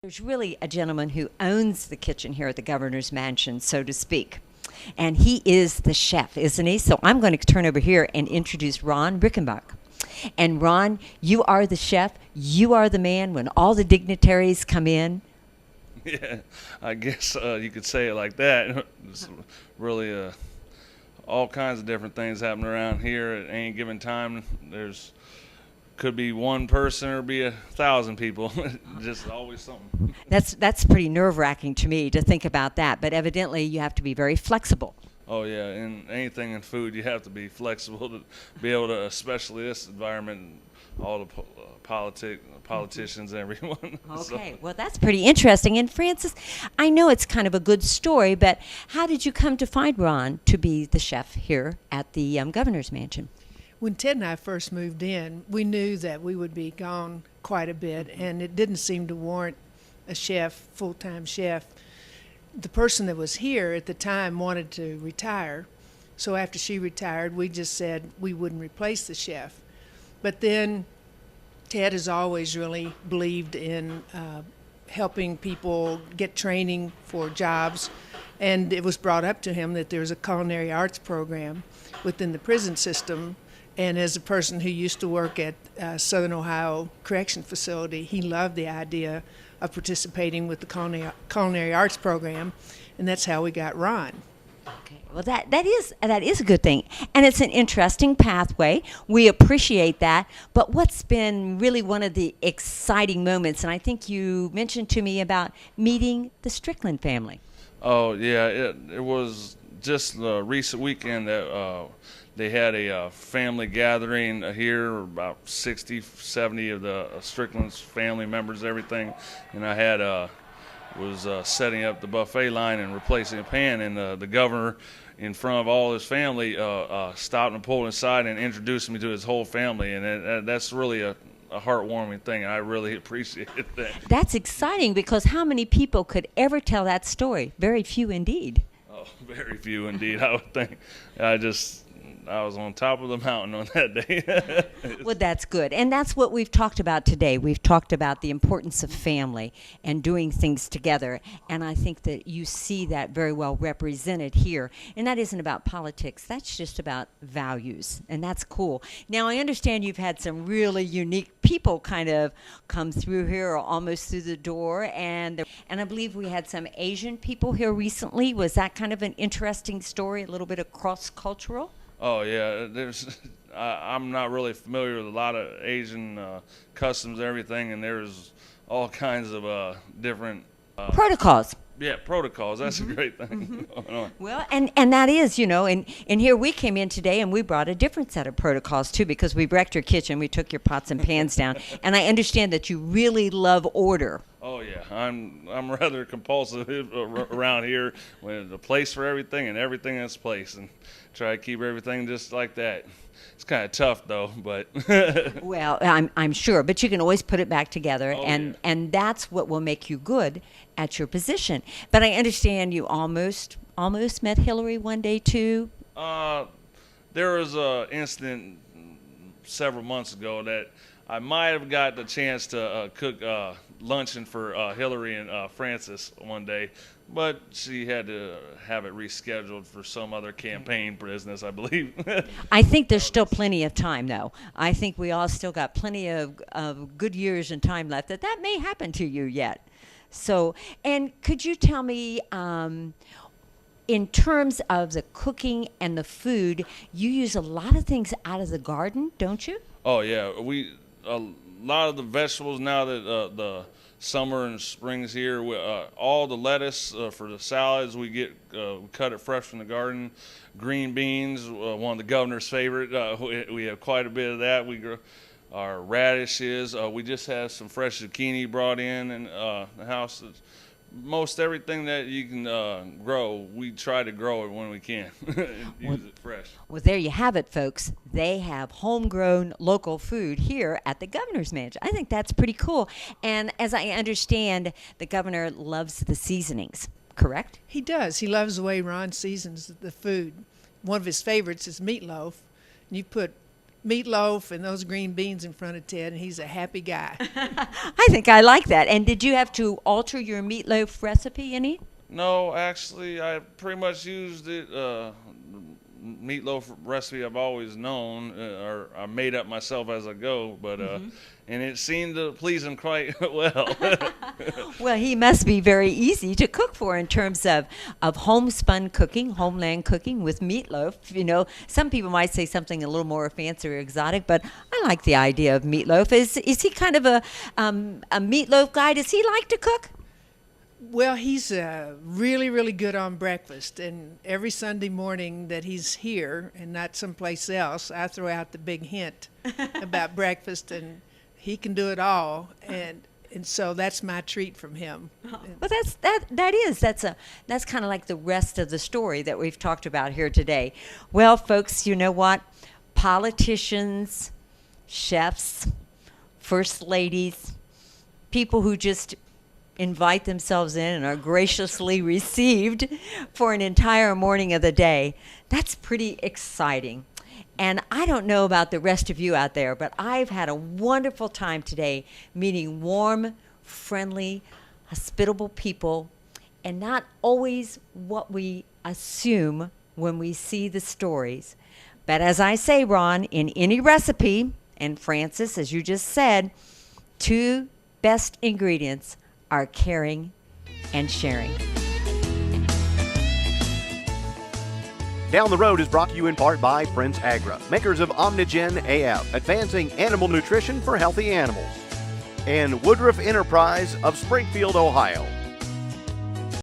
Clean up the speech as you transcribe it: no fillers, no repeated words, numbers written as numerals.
There's really a gentleman who owns the kitchen here at the governor's mansion, so to speak. And he is the chef, isn't he? So I'm going to turn over here and introduce Ron Reichenbach. And Ron, you are the chef. You are the man when all the dignitaries come in. Yeah, I guess you could say it like that. It's really all kinds of different things happening around here at any given time. There's could be one person or be 1,000 people. Just always something. That's pretty nerve-wracking to me to think about that. But evidently, you have to be very flexible. Oh yeah, and anything in food, you have to be flexible to be able to, especially this environment, all the politicians, everyone. Okay, well, that's pretty interesting. And Francis, I know it's kind of a good story, but how did you come to find Ron to be the chef here at the governor's mansion? When Ted and I first moved in, we knew that we would be gone quite a bit, and it didn't seem to warrant a chef, full-time chef. The person that was here at the time wanted to retire, so after she retired, we just said we wouldn't replace the chef. But then Ted has always really believed in helping people get training for jobs, and it was brought up to him that there's a culinary arts program within the prison system. And as a person who used to work at Southern Ohio Correction Facility, he loved the idea of participating with the culinary arts program, and that's how we got Ron. Okay. Well, that is a good thing, and it's an interesting pathway. We appreciate that. But what's been really one of the exciting moments, and I think you mentioned to me about meeting the Strickland family. Oh yeah, it was just the recent weekend that they had a family gathering here, about 60, 70 of the Strickland's family members, everything. And I had was setting up the buffet line and replacing a pan, and the governor, in front of all his family, stopped and pulled aside and introduced me to his whole family, and that's really a heartwarming thing. I really appreciate that. That's exciting, because how many people could ever tell that story? Very few indeed. Oh, very few indeed, I would think. I was on top of the mountain on that day. Well, that's good. And that's what we've talked about today. We've talked about the importance of family and doing things together. And I think that you see that very well represented here. And that isn't about politics. That's just about values. And that's cool. Now, I understand you've had some really unique people kind of come through here, or almost through the door. And I believe we had some Asian people here recently. Was that kind of an interesting story, a little bit of cross-cultural? Oh yeah, I'm not really familiar with a lot of Asian customs and everything, and there's all kinds of different protocols. Yeah, protocols. That's a great thing going on. Well, and that is, and here we came in today and we brought a different set of protocols too, because we wrecked your kitchen. We took your pots and pans down, and I understand that you really love order. Oh yeah, I'm rather compulsive around here. With a place for everything and everything in its place, and try to keep everything just like that. It's kind of tough though, but well, I'm sure, but you can always put it back together, oh, and yeah. and that's what will make you good at your position. But I understand you almost met Hillary one day too. There was an incident several months ago that I might have got the chance to cook luncheon for Hillary and Francis one day, but she had to have it rescheduled for some other campaign business, I believe. I think there's still plenty of time, though. I think we all still got plenty of good years and time left that may happen to you yet. So, and could you tell me, in terms of the cooking and the food, you use a lot of things out of the garden, don't you? Oh yeah, a lot of the vegetables now that the summer and spring's here. All the lettuce for the salads we cut it fresh from the garden. Green beans, one of the governor's favorite. We have quite a bit of that. We grow our radishes. We just had some fresh zucchini brought in the house. Most everything that you can grow, we try to grow it when we can. Use it fresh. Well, there you have it, folks. They have homegrown local food here at the governor's mansion. I think that's pretty cool. And as I understand, the governor loves the seasonings, correct? He does. He loves the way Ron seasons the food. One of his favorites is meatloaf. You put meatloaf and those green beans in front of Ted, and he's a happy guy. I think I like that. And did you have to alter your meatloaf recipe any? No, actually, I pretty much used it. Meatloaf recipe I've always known, or I made up myself as I go, but and it seemed to please him quite well. Well, he must be very easy to cook for in terms of homespun cooking, homeland cooking with meatloaf. You know, some people might say something a little more fancy or exotic, but I like the idea of meatloaf. Is he kind of a meatloaf guy? Does he like to cook? Well, he's really, really good on breakfast, and every Sunday morning that he's here and not someplace else, I throw out the big hint about breakfast, and he can do it all, and so that's my treat from him. But that's kind of like the rest of the story that we've talked about here today. Well, folks, you know what? Politicians, chefs, first ladies, people who just invite themselves in and are graciously received for an entire morning of the day. That's pretty exciting. And I don't know about the rest of you out there, but I've had a wonderful time today meeting warm, friendly, hospitable people, and not always what we assume when we see the stories. But as I say, Ron, in any recipe, and Francis, as you just said, 2 best ingredients are caring and sharing. Down the Road is brought to you in part by Prince Agra, makers of Omnigen AF, advancing animal nutrition for healthy animals, and Woodruff Enterprise of Springfield, Ohio,